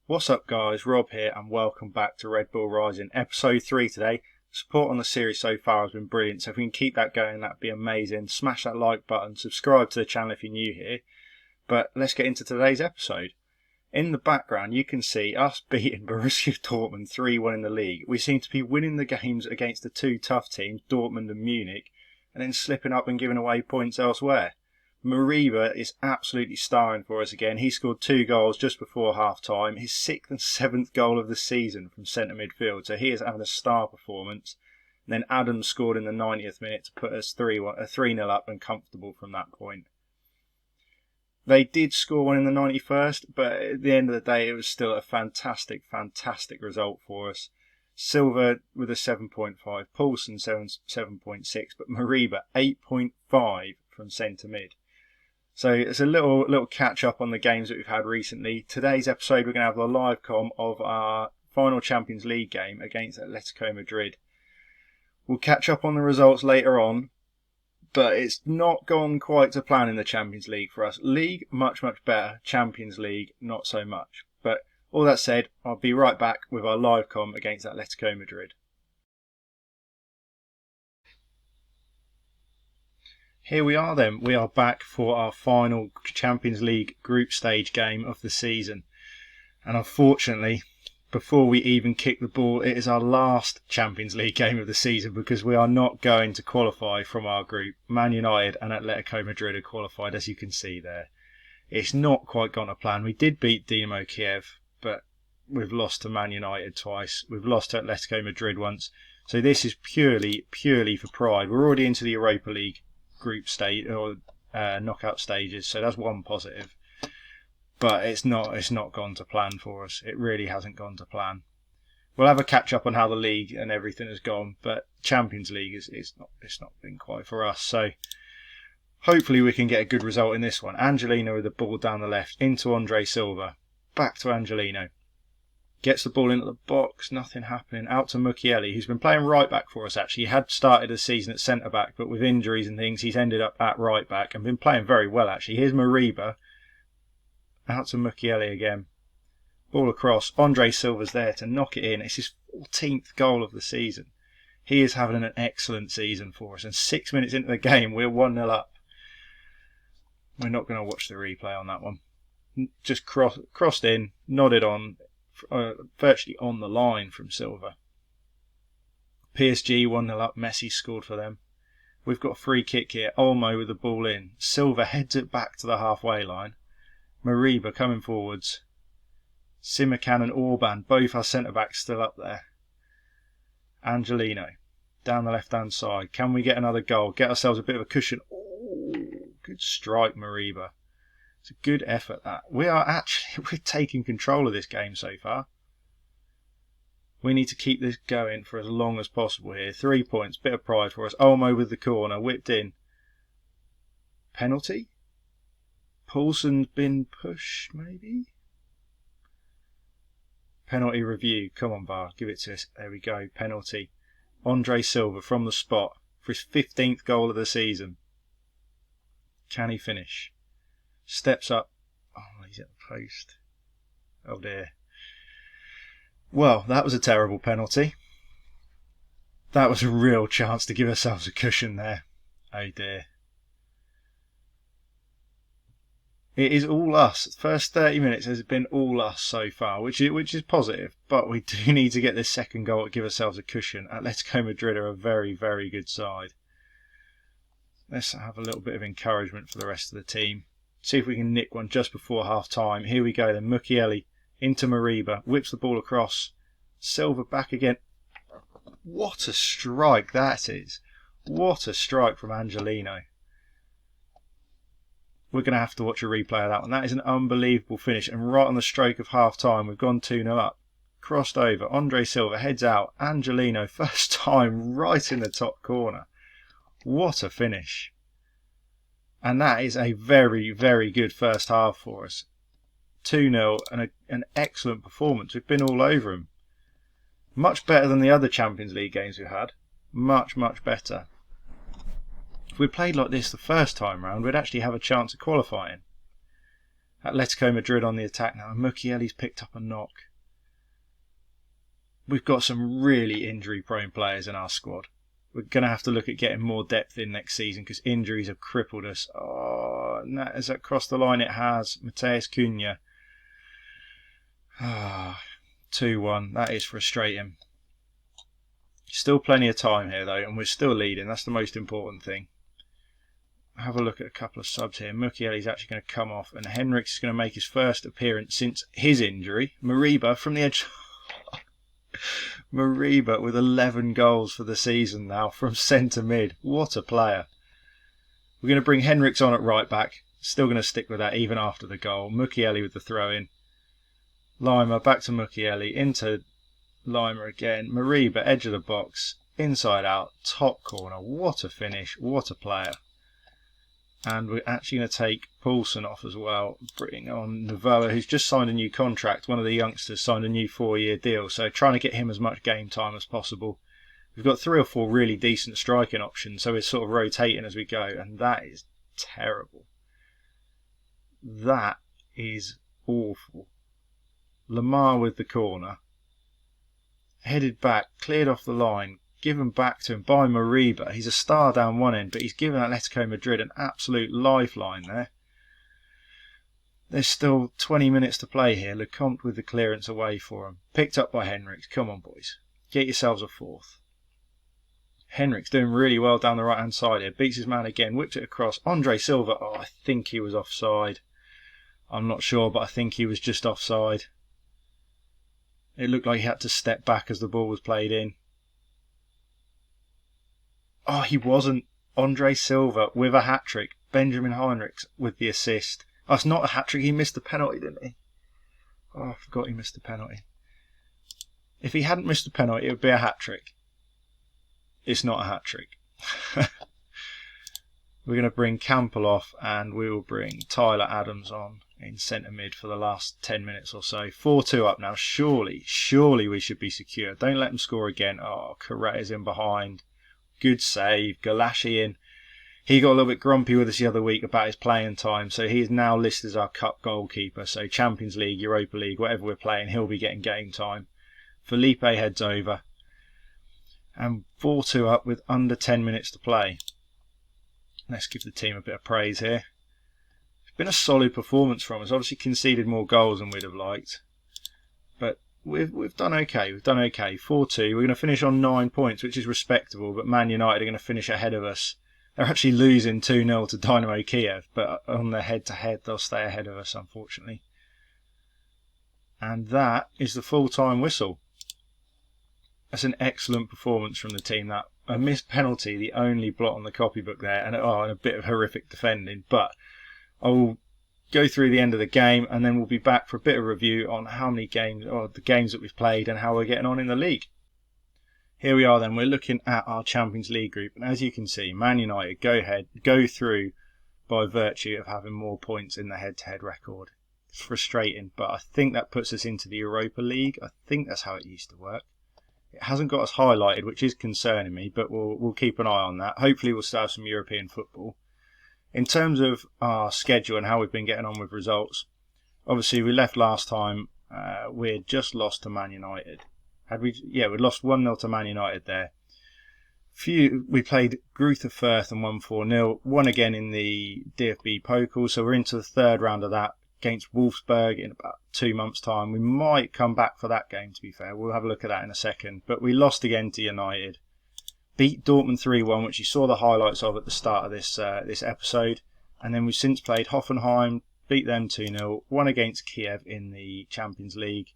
What's up guys, Rob here and welcome back to Red Bull Rising, episode 3 today. Support on the series so far has been brilliant, so if we can keep that going that'd be amazing. Smash that like button, subscribe to the channel if you're new here. But let's get into today's episode. In the background you can see us beating Borussia Dortmund 3-1 in the league. We seem to be winning the games against the two tough teams, Dortmund and Munich, and then slipping up and giving away points elsewhere. Mariba is absolutely starring for us again. He scored 2 goals just before half time, his 6th and 7th goal of the season from centre midfield, so he is having a star performance. And then Adams scored in the 90th minute to put us 3-0 up and comfortable from that point. They did score one in the 91st, but at the end of the day it was still a fantastic result for us. Silva with a 7.5, Poulsen 7.6, but Mariba 8.5 from centre mid. So it's a little catch up on the games that we've had recently. Today's episode we're going to have the live com of our final Champions League game against Atletico Madrid. We'll catch up on the results later on, but it's not gone quite to plan in the Champions League for us. League, much better. Champions League, not so much. But all that said, I'll be right back with our live com against Atletico Madrid. Here we are then, we are back for our final Champions League group stage game of the season. And unfortunately, before we even kick the ball, it is our last Champions League game of the season because we are not going to qualify from our group. Man United and Atletico Madrid are qualified, as you can see there. It's not quite gone to plan. We did beat Dinamo Kiev, but we've lost to Man United twice. We've lost to Atletico Madrid once. So this is purely for pride. We're already into the Europa League group stage or knockout stages, so that's one positive, but it's not gone to plan for us. It really hasn't gone to plan. We'll have a catch up on how the league and everything has gone, but Champions League it's not been quite for us, so hopefully we can get a good result in this one. Angelino with the ball down the left into Andre Silva, back to Angelino, gets the ball into the box, nothing happening, out to Mukiele, who's been playing right back for us actually. He had started the season at centre back, but with injuries and things he's ended up at right back and been playing very well actually. Here's Mariba, out to Mukiele again, ball across, Andre Silva's there to knock it in. It's his 14th goal of the season. He is having an excellent season for us, and 6 minutes into the game we're 1-0 up. We're not going to watch the replay on that one. Just crossed in, nodded on, virtually on the line from Silva. PSG 1-0 up, Messi scored for them. We've got a free kick here, Olmo with the ball in, Silva heads it back to the halfway line, Mariba coming forwards, Simakan and Orban, both our centre backs still up there. Angelino down the left hand side, can we get another goal, get ourselves a bit of a cushion? Oh, good strike Mariba. It's a good effort that. We're taking control of this game so far. We need to keep this going for as long as possible here. 3 points, bit of pride for us. Olmo with the corner, whipped in. Penalty? Poulsen's been pushed, maybe? Penalty review. Come on, VAR, give it to us. There we go, penalty. Andre Silva from the spot for his 15th goal of the season. Can he finish? Steps up. Oh, he's at the post. Oh dear. Well, that was a terrible penalty. That was a real chance to give ourselves a cushion there. Oh dear. It is all us. The first 30 minutes has been all us so far, which is positive. But we do need to get this second goal to give ourselves a cushion. Atletico Madrid are a very good side. Let's have a little bit of encouragement for the rest of the team. See if we can nick one just before half time. Here we go then. Mukiele into Mariba. Whips the ball across. Silva back again. What a strike that is. What a strike from Angelino. We're going to have to watch a replay of that one. That is an unbelievable finish. And right on the stroke of half time, we've gone 2-0 up. Crossed over. Andre Silva heads out. Angelino, first time, right in the top corner. What a finish. And that is a very good first half for us. 2-0 and an excellent performance. We've been all over them. Much better than the other Champions League games we've had. Much better. If we played like this the first time round, we'd actually have a chance of qualifying. Atletico Madrid on the attack now. Mukiele's picked up a knock. We've got some really injury-prone players in our squad. We're going to have to look at getting more depth in next season because injuries have crippled us. Oh, and that has crossed the line. It has. Mateus Cunha. 2-1. That is frustrating. Still plenty of time here, though, and we're still leading. That's the most important thing. Have a look at a couple of subs here. Mukiele's actually going to come off, and Henriks is going to make his first appearance since his injury. Mariba from the edge. Mariba with 11 goals for the season now from centre mid. What a player. We're going to bring Henriks on at right back. Still going to stick with that even after the goal. Mukiele with the throw in. Lima back to Mukiele. Into Lima again. Mariba, edge of the box. Inside out. Top corner. What a finish. What a player. And we're actually going to take Poulsen off as well. Bring on Novoa, who's just signed a new contract. One of the youngsters signed a new 4-year deal. So trying to get him as much game time as possible. We've got 3 or 4 really decent striking options. So we're sort of rotating as we go. And that is terrible. That is awful. Lamar with the corner. Headed back. Cleared off the line. Given back to him by Mariba. He's a star down one end, but he's given Atletico Madrid an absolute lifeline there. There's still 20 minutes to play here. Lecomte with the clearance away for him. Picked up by Henriks. Come on, boys. Get yourselves a fourth. Henriks doing really well down the right-hand side here. Beats his man again. Whips it across. Andre Silva. Oh, I think he was offside. I'm not sure, but I think he was just offside. It looked like he had to step back as the ball was played in. Oh, he wasn't. Andre Silva with a hat-trick. Benjamin Henriks with the assist. Oh, it's not a hat-trick. He missed the penalty, didn't he? Oh, I forgot he missed the penalty. If he hadn't missed the penalty, it would be a hat-trick. It's not a hat-trick. We're going to bring Campbell off and we will bring Tyler Adams on in centre mid for the last 10 minutes or so. 4-2 up now. Surely we should be secure. Don't let them score again. Oh, Correa's in behind. Good save. Galashi in. He got a little bit grumpy with us the other week about his playing time, so he is now listed as our cup goalkeeper. So Champions League, Europa League, whatever we're playing, he'll be getting game time. Felipe heads over. And 4-2 up with under 10 minutes to play. Let's give the team a bit of praise here. It's been a solid performance from us. Obviously conceded more goals than we'd have liked. But we've done okay. We've done okay. 4-2. We're going to finish on 9 points, which is respectable. But Man United are going to finish ahead of us. They're actually losing 2-0 to Dynamo Kiev. But on their head-to-head, they'll stay ahead of us, unfortunately. And that is the full-time whistle. That's an excellent performance from the team. That a missed penalty, the only blot on the copybook there, and a bit of horrific defending. But I will go through the end of the game, and then we'll be back for a bit of review on how many games, or the games that we've played, and how we're getting on in the league. Here we are then. We're looking at our Champions League group, and as you can see, Man United go through by virtue of having more points in the head-to-head record. It's frustrating, but I think that puts us into the Europa League. I think that's how it used to work. It hasn't got us highlighted, which is concerning me, but we'll keep an eye on that. Hopefully we'll still have some European football. In terms of our schedule and how we've been getting on with results, obviously we left last time, we had just lost to Man United. We'd lost 1-0 to Man United there. We played Greuther Fürth and won 4-0. Won again in the DFB Pokal, so we're into the third round of that against Wolfsburg in about 2 months' time. We might come back for that game, to be fair. We'll have a look at that in a second. But we lost again to United. Beat Dortmund 3-1, which you saw the highlights of at the start of this episode. And then we've since played Hoffenheim, beat them 2-0, won against Kiev in the Champions League.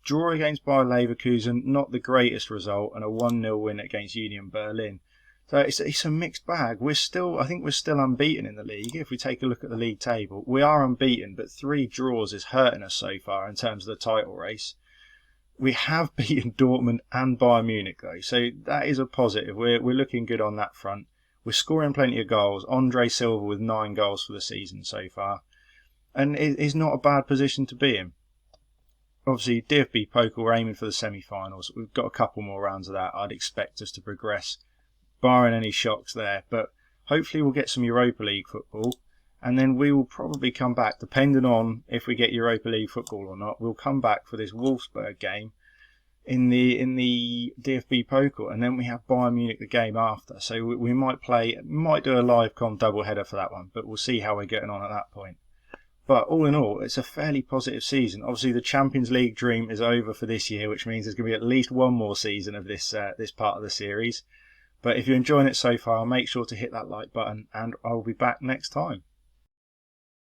Draw against Bayer Leverkusen, not the greatest result, and a 1-0 win against Union Berlin. So it's a mixed bag. I think we're still unbeaten in the league. If we take a look at the league table, we are unbeaten, but 3 draws is hurting us so far in terms of the title race. We have beaten Dortmund and Bayern Munich though, so that is a positive. We're looking good on that front. We're scoring plenty of goals. Andre Silva with 9 goals for the season so far, and it's not a bad position to be in. Obviously, DFB Pokal, we're aiming for the semi-finals. We've got a couple more rounds of that. I'd expect us to progress, barring any shocks there. But hopefully we'll get some Europa League football. And then we will probably come back, depending on if we get Europa League football or not. We'll come back for this Wolfsburg game in the DFB Pokal, and then we have Bayern Munich the game after. So we might do a live com double header for that one, but we'll see how we're getting on at that point. But all in all, it's a fairly positive season. Obviously, the Champions League dream is over for this year, which means there's going to be at least one more season of this part of the series. But if you're enjoying it so far, make sure to hit that like button, and I'll be back next time.